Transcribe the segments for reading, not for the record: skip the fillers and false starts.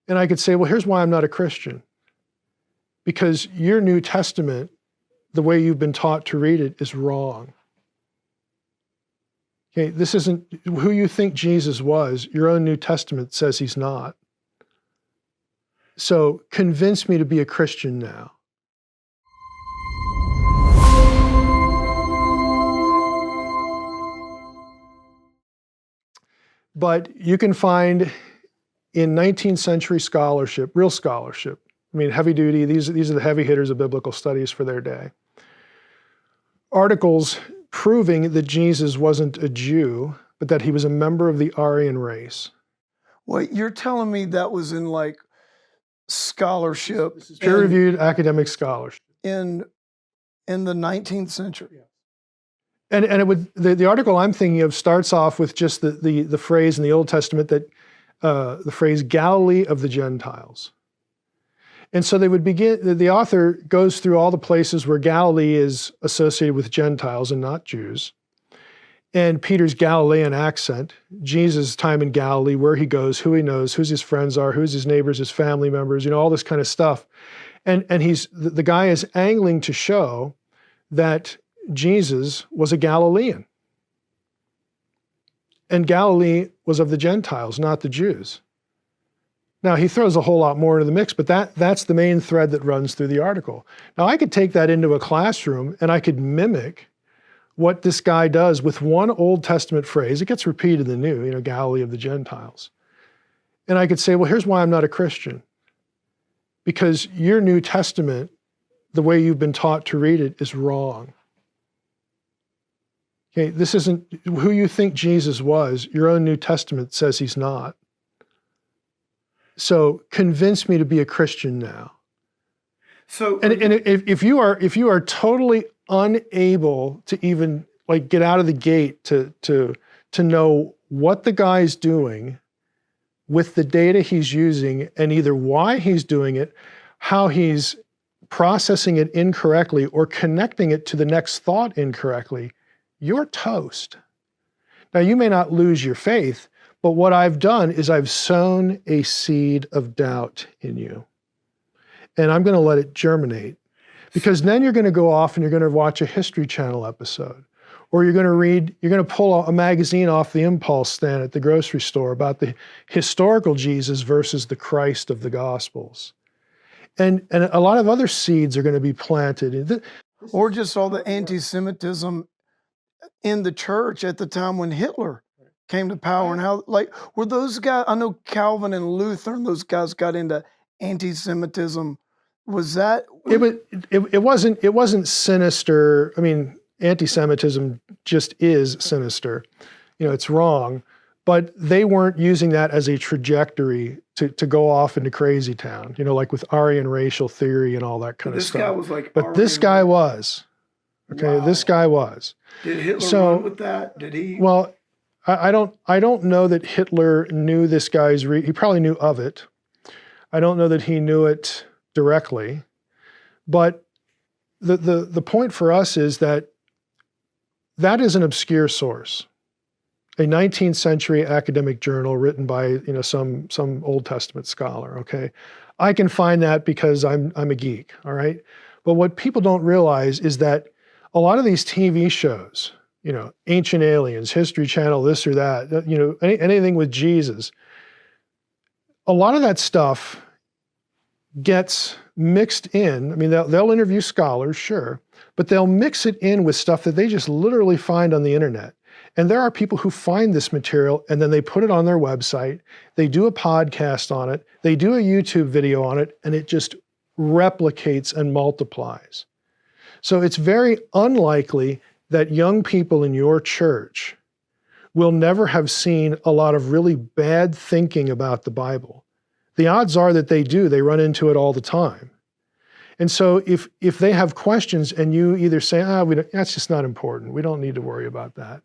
And I could say, well, here's why I'm not a Christian. Because your New Testament, the way you've been taught to read it, is wrong. Okay, this isn't who you think Jesus was. Your own New Testament says he's not. So convince me to be a Christian now. But you can find in 19th century scholarship, real scholarship, I mean, heavy duty, these are the heavy hitters of biblical studies for their day, articles proving that Jesus wasn't a Jew, but that he was a member of the Aryan race. Wait, you're telling me that was in like scholarship? This is peer-reviewed academic scholarship. In the 19th century? And it would, the article I'm thinking of starts off with just the phrase in the Old Testament that, the phrase Galilee of the Gentiles. And so they would begin, the author goes through all the places where Galilee is associated with Gentiles and not Jews. And Peter's Galilean accent, Jesus' time in Galilee, where he goes, who he knows, who his friends are, who's his neighbors, his family members, you know, all this kind of stuff. And the guy is angling to show that Jesus was a Galilean. And Galilee was of the Gentiles, not the Jews. Now, he throws a whole lot more into the mix, but that's the main thread that runs through the article. Now, I could take that into a classroom and I could mimic what this guy does with one Old Testament phrase. It gets repeated in the New, you know, Galilee of the Gentiles. And I could say, well, here's why I'm not a Christian. Because your New Testament, the way you've been taught to read it, is wrong. Okay, this isn't who you think Jesus was. Your own New Testament says he's not. So convince me to be a Christian now. So, and if you are totally unable to even like get out of the gate to know what the guy's doing with the data he's using and either why he's doing it, how he's processing it incorrectly or connecting it to the next thought incorrectly, you're toast. Now, you may not lose your faith, but what I've done is I've sown a seed of doubt in you. And I'm going to let it germinate. Because then you're going to go off and you're going to watch a History Channel episode. Or you're going to pull a magazine off the impulse stand at the grocery store about the historical Jesus versus the Christ of the Gospels. And a lot of other seeds are going to be planted. Or just all the anti-Semitism in the church at the time when Hitler came to power, and how, like, were those guys, I know Calvin and Luther and those guys got into anti-Semitism. Was that? It wasn't sinister. I mean, anti-Semitism just is sinister. You know, it's wrong, but they weren't using that as a trajectory to go off into crazy town, you know, like with Aryan racial theory and all that kind of stuff. This guy was like, but this guy was, okay, wow. This guy was. Did Hitler run with that? Did he? Well, I don't know that Hitler knew this guy's, he probably knew of it. I don't know that he knew it directly, but the point for us is that is an obscure source, a 19th century academic journal written by, you know, some Old Testament scholar. Okay, I can find that because I'm a geek. All right, but what people don't realize is that a lot of these TV shows, you know, Ancient Aliens, History Channel, this or that, you know, anything with Jesus, a lot of that stuff gets mixed in. I mean, they'll interview scholars, sure, but they'll mix it in with stuff that they just literally find on the internet. And there are people who find this material and then they put it on their website, they do a podcast on it, they do a YouTube video on it, and it just replicates and multiplies. So it's very unlikely that young people in your church will never have seen a lot of really bad thinking about the Bible. The odds are that they do. They run into it all the time. And so if they have questions and you either say, that's just not important, we don't need to worry about that.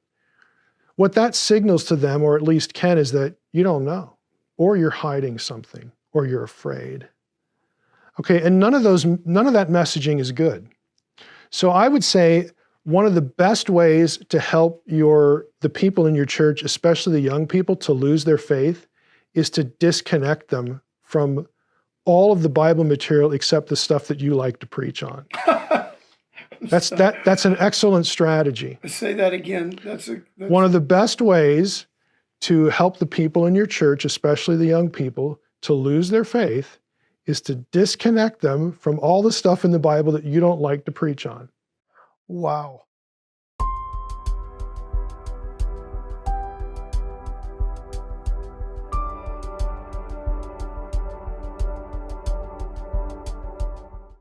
What that signals to them, or at least can, is that you don't know, or you're hiding something, or you're afraid. Okay, and none of that messaging is good. So I would say one of the best ways to help the people in your church, especially the young people, to lose their faith is to disconnect them from all of the Bible material except the stuff that you like to preach on. That's an excellent strategy. Say that again. That's one of the best ways to help the people in your church, especially the young people, to lose their faith is to disconnect them from all the stuff in the Bible that you don't like to preach on. Wow.